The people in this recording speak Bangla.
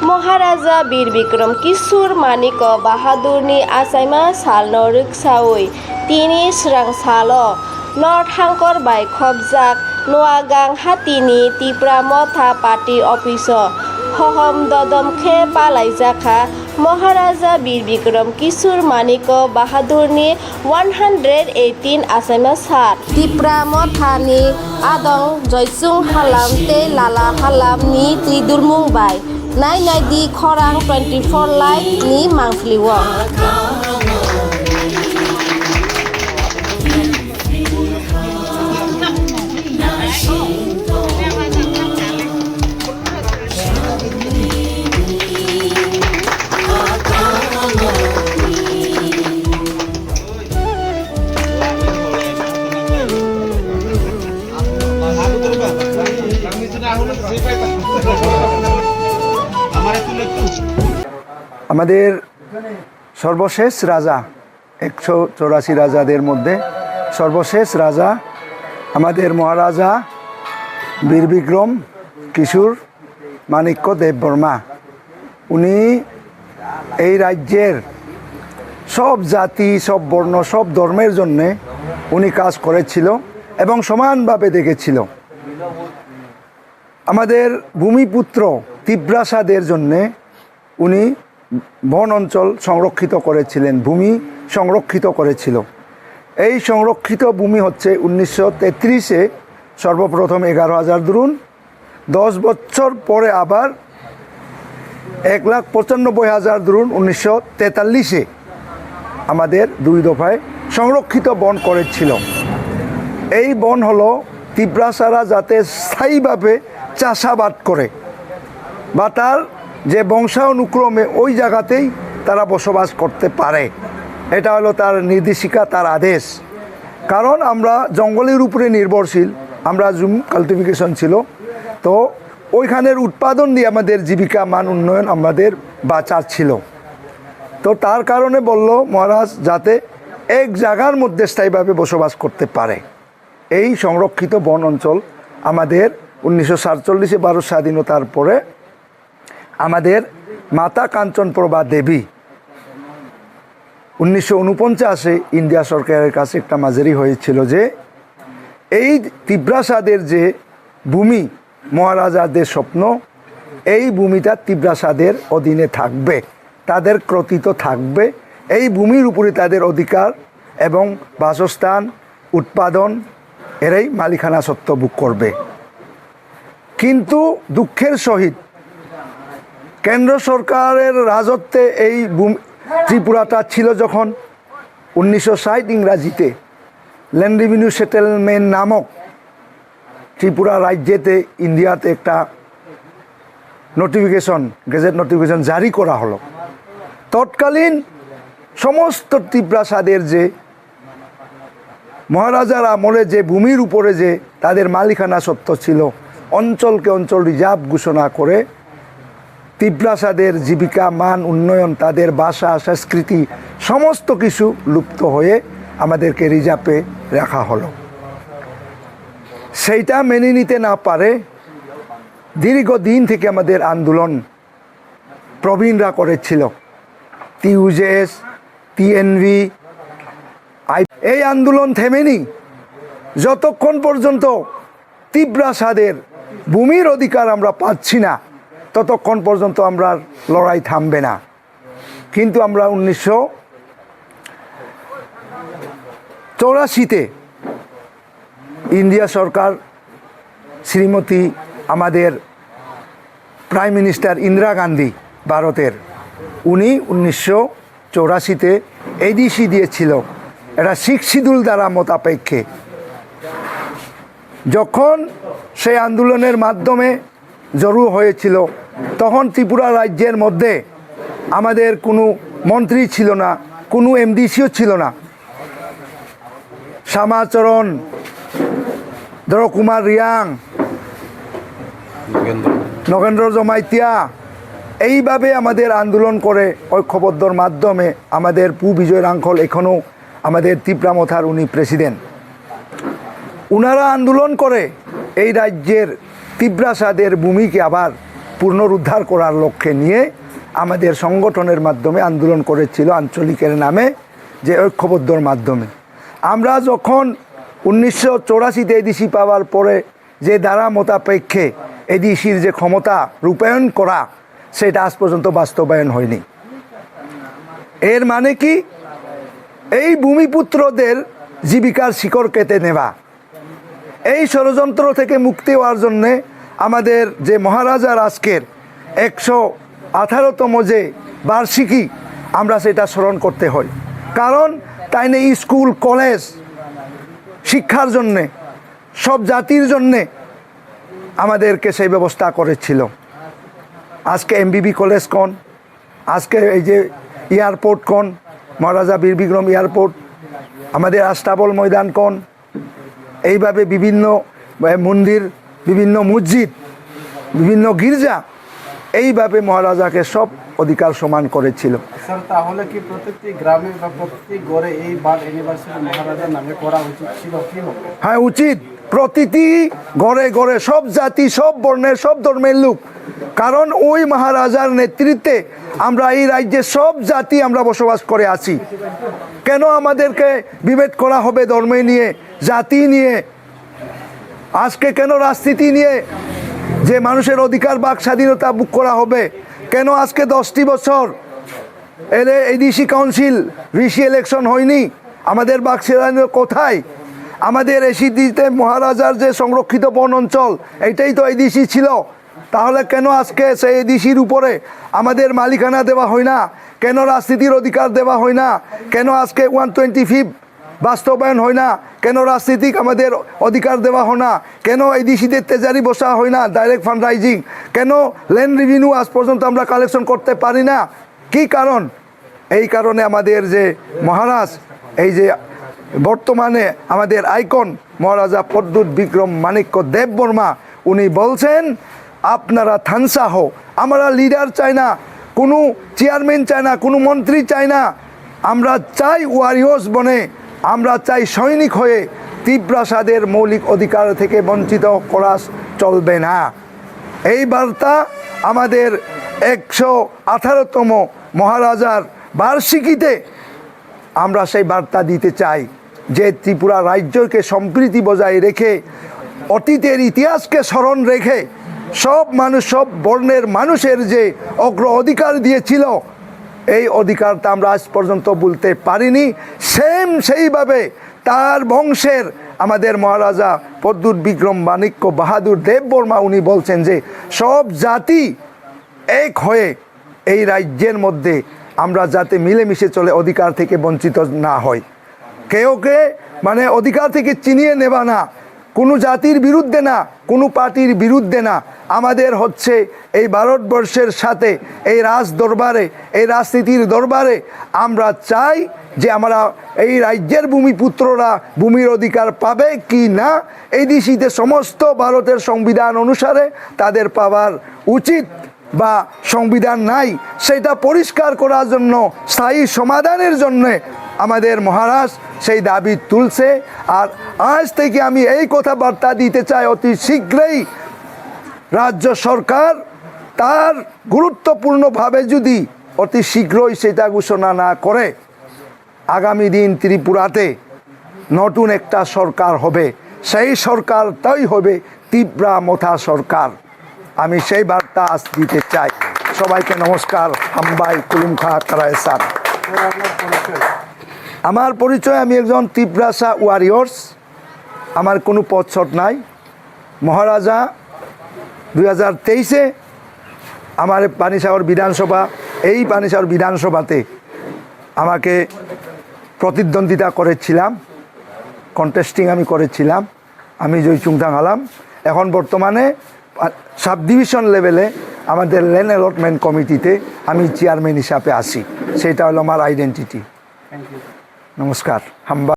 महाराजा वीर विक्रम किशोर मानिक बाहादुरनि आसाइमा सालनो रिक्सावै तिनि स्रांसाल नर्थांकर bye खबजाक नवागां हातिनि तिप्रामथा party office हहम ददमखे पालाइजाखा Maharaja Bir Vikram किशोर मानिक बाहादुरनि 118 आसाइमा सात तिप्रामथानि आदं जयसुं हालाम ते लाला हालाम नि त्रिदुरमुं बाय नाय di खरां 24 लाइट नि मांफ्लिव আমাদের সর্বশেষ রাজা 184 রাজাদের মধ্যে সর্বশেষ রাজা আমাদের মহারাজা বীর বিক্রম কিশোর মানিক্য দেববর্মা। উনি এই রাজ্যের সব জাতি, সব বর্ণ, সব ধর্মের জন্যে উনি কাজ করেছিল এবং সমানভাবে দেখেছিল। আমাদের ভূমিপুত্র তিপ্রাসাদের জন্যে উনি বন অঞ্চল সংরক্ষিত করেছিলেন, ভূমি সংরক্ষিত করেছিল। এই সংরক্ষিত ভূমি হচ্ছে 1933-এ সর্বপ্রথম 11,000 দ্রুণ, 10 বছর পরে আবার 1,95,000 দ্রুণ 1943-এ আমাদের 2 দফায় সংরক্ষিত বন করেছিল। এই বন হলো তিপ্রাসারা যাতে স্থায়ীভাবে চাষাবাদ করে বা তার যে বংশানুক্রমে ওই জায়গাতেই তারা বসবাস করতে পারে, এটা হলো তার নির্দেশিকা, তার আদেশ। কারণ আমরা জঙ্গলের উপরে নির্ভরশীল, আমরা জুম কাল্টিভেশন ছিল, তো ওইখানের উৎপাদন দিয়ে আমাদের জীবিকা মান উন্নয়ন আমাদের বাঁচার ছিল। তো তার কারণে বলল মহারাজ যাতে এক জায়গার মধ্যে স্থায়ীভাবে বসবাস করতে পারে। এই সংরক্ষিত বন অঞ্চল আমাদের 1947-এ ভারত স্বাধীনতার পরে আমাদের মাতা কাঞ্চনপ্রভা দেবী 1949-এ ইন্ডিয়া সরকারের কাছে একটা মাঝারি হয়েছিল যে এই তিপ্রাসাদের যে ভূমি মহারাজাদের স্বপ্ন, এই ভূমিটা তিপ্রাসাদের অধীনে থাকবে, তাদের কর্তৃত্ব থাকবে, এই ভূমির উপরে তাদের অধিকার এবং বাসস্থান, উৎপাদন এরাই মালিকানা সত্ত্ব ভোগ করবে। কিন্তু দুঃখের সহিত কেন্দ্র সরকারের রাজত্বে এই ত্রিপুরাটা ছিল যখন 1960 ইংরাজিতে ল্যান্ড রেভিনিউ সেটেলমেন্ট নামক ত্রিপুরা রাজ্যেতে ইন্ডিয়াতে একটা নোটিফিকেশন, গেজেট নোটিফিকেশন জারি করা হলো। তৎকালীন সমস্ত ত্রিপ্রাসাদের যে মহারাজার আমলে যে ভূমির উপরে যে তাদের মালিকানা সত্ত্ব ছিল, অঞ্চলকে অঞ্চল রিজার্ভ ঘোষণা করে তিপ্রাসাদের জীবিকা মান উন্নয়ন, তাদের ভাষা সংস্কৃতি সমস্ত কিছু লুপ্ত হয়ে আমাদেরকে রিজার্ভে রাখা হলো। সেইটা মেনে নিতে না পারে দীর্ঘদিন থেকে আমাদের আন্দোলন প্রবীণরা করেছিল, টিউজেস, টিএনভি। এই আন্দোলন থেমেনি যতক্ষণ পর্যন্ত তিপ্রাসাদের ভূমির অধিকার আমরা পাচ্ছি না, ততক্ষণ পর্যন্ত আমরা লড়াই থামবে না। কিন্তু আমরা 1984-তে ইন্ডিয়া সরকার শ্রীমতী আমাদের প্রাইম মিনিস্টার ইন্দিরা গান্ধী ভারতের, উনি 1984-তে এডিসি দিয়েছিল, এটা শিখ শিডিউল দ্বারা মোতাপেক্ষে। যখন সেই আন্দোলনের মাধ্যমে জরুর হয়েছিল তখন ত্রিপুরা রাজ্যের মধ্যে আমাদের কোনো মন্ত্রী ছিল না, কোনো এমডিসিও ছিল না। শ্যামাচরণ, ধরকুমার রিয়াং, নগেন্দ্র জমাইতিয়া এইভাবে আমাদের আন্দোলন করে ঐক্যবদ্ধর মাধ্যমে আমাদের পু বিজয় রাঙ্খল এখনও আমাদের তিপ্রামথার উনি প্রেসিডেন্ট, উনারা আন্দোলন করে এই রাজ্যের তিপ্রাসাদের ভূমিকে আবার পুনরুদ্ধার করার লক্ষ্যে নিয়ে আমাদের সংগঠনের মাধ্যমে আন্দোলন করেছিল আঞ্চলিকের নামে, যে ঐক্যবদ্ধর মাধ্যমে। আমরা যখন 1984-তে এডিসি পাওয়ার পরে যে ধারা মোতাপেক্ষে এডিসির যে ক্ষমতা রূপায়ণ করা, সেটা আজ পর্যন্ত বাস্তবায়ন হয়নি। এর মানে কি? এই ভূমিপুত্রদের জীবিকার শিকড় কেটে নেওয়া। এই ষড়যন্ত্র থেকে মুক্তি হওয়ার জন্যে আমাদের যে মহারাজার আজকের 118তম যে বার্ষিকী, আমরা সেটা স্মরণ করতে হয়। কারণ তাই না স্কুল কলেজ শিক্ষার জন্যে, সব জাতির জন্যে আমাদেরকে সেই ব্যবস্থা করেছিল। আজকে এমবিবি কলেজ কোন, আজকে এই যে এয়ারপোর্ট কোন, মহারাজা বীর বিক্রম এয়ারপোর্ট, আমাদের আস্তাবল ময়দান কোন, এইভাবে বিভিন্ন মন্দির, বিভিন্ন মসজিদ, বিভিন্ন গির্জা, এইভাবে মহারাজাকে সব অধিকার সমান করেছিল। স্যার, তাহলে কি প্রত্যেকটি গ্রামে বা প্রত্যেকটি গড়ে এই বার্ড অ্যানিভার্সারি মহারাজার নামে করা উচিত ছিল? কি হবে? হ্যাঁ, উচিত। প্রতিটি ঘরে ঘরে সব জাতি, সব বর্ণের, সব ধর্মের লোক, কারণ ওই মহারাজার নেতৃত্বে আমরা এই রাজ্যে সব জাতি আমরা বসবাস করে আছি। কেন আমাদেরকে বিভেদ করা হবে ধর্ম নিয়ে, জাতি নিয়ে? আজকে কেন রাজনীতি নিয়ে যে মানুষের অধিকার বাক স্বাধীনতা বুক করা হবে? কেন আজকে 10টি বছর এলে এডিসি কাউন্সিল ঋষি ইলেকশন হয়নি? আমাদের বাক স্বাধীনতা কোথায়? আমাদের এসিডিতে মহারাজার যে সংরক্ষিত বন অঞ্চল, এইটাই তো এডিসি ছিল। তাহলে কেন আজকে সেই এডিসির উপরে আমাদের মালিকানা দেওয়া হয় না? কেন রাজনীতির অধিকার দেওয়া হয় না? কেন আজকে 125 বাস্তবায়ন হয় না? কেন রাজনীতিক আমাদের অধিকার দেওয়া হয় না? কেন এডিসিতে তেজারি বসা হয় না, ডাইরেক্ট ফান্ড রাইজিং? কেন ল্যান্ড রেভিনিউ আজ পর্যন্ত আমরা কালেকশন করতে পারি না? কি কারণ? এই কারণে আমাদের যে মহারাজ, এই যে বর্তমানে আমাদের আইকন মহারাজা প্রদ্যুৎ বিক্রম মাণিক্য দেববর্মা, উনি বলছেন আপনারা থানসা হো, আমরা লিডার চাই না, কোনো চেয়ারম্যান চাই না, কোনো মন্ত্রী চাই না, আমরা চাই ওয়ারিয়র্স বনে, আমরা চাই সৈনিক হয়ে তিপ্রাসাদের মৌলিক অধিকার থেকে বঞ্চিত করা চলবে না। এই বার্তা আমাদের 118তম মহারাজার বার্ষিকীতে আমরা সেই বার্তা দিতে চাই যে ত্রিপুরা রাজ্যকে সম্প্রীতি বজায় রেখে, অতীতের ইতিহাসকে স্মরণ রেখে, সব মানুষ, সব বর্ণের মানুষের যে অগ্র অধিকার দিয়েছিল, এই অধিকারটা আমরা আজ পর্যন্ত বলতে পারিনি। সেইভাবে তার বংশের আমাদের মহারাজা প্রদ্যুৎ বিক্রম মাণিক্য বাহাদুর দেববর্মা উনি বলছেন যে সব জাতি এক হয়ে এই রাজ্যের মধ্যে আমরা যাতে মিলেমিশে চলে, অধিকার থেকে বঞ্চিত না হয়। কেউকে মানে অধিকার থেকে চিনিয়ে নেবা না, কোনো জাতির বিরুদ্ধে না, কোনো পার্টির বিরুদ্ধে না। আমাদের হচ্ছে এই ভারতবর্ষের সাথে এই রাজ দরবারে, এই রাজনীতির দরবারে আমরা চাই যে আমরা এই রাজ্যের ভূমিপুত্ররা ভূমির অধিকার পাবে কি না, এই দিশিতে সমস্ত ভারতের সংবিধান অনুসারে তাদের পাওয়ার উচিত বা সংবিধান নাই, সেটা পরিষ্কার করার জন্য, স্থায়ী সমাধানের জন্যে আমাদের মহারাজ সেই দাবি তুলছে। আর আজ থেকে আমি এই কথাবার্তা দিতে চাই, অতি শীঘ্রই রাজ্য সরকার তার গুরুত্বপূর্ণভাবে যদি অতি শীঘ্রই সেটা ঘোষণা না করে, আগামী দিন ত্রিপুরাতে নতুন একটা সরকার হবে, সেই সরকারটাই হবে ত্রিপুরা মথা সরকার। আমি সেই বার্তা আজ দিতে চাই। সবাইকে নমস্কার। হাম্বাই কুলুমখা কারায়সান। আমার পরিচয়, আমি একজন ত্রিপুরাসা ওয়ারিয়র্স। আমার কোনো পদশট নাই। মহারাজা 2023-এ আমার পানিসাগর বিধানসভা, এই পানিসাগর বিধানসভাতে আমাকে প্রতিদ্বন্দ্বিতা করেছিলাম, কন্টেস্টিং আমি করেছিলাম, আমি জয়চুংথাং হলাম। এখন বর্তমানে সাব ডিভিশন লেভেলে আমাদের ল্যান্ড অ্যালটমেন্ট কমিটিতে আমি চেয়ারম্যান হিসাবে আসি। সেটা হলো আমার আইডেন্টিটি। নমস্কার। হাম্বা।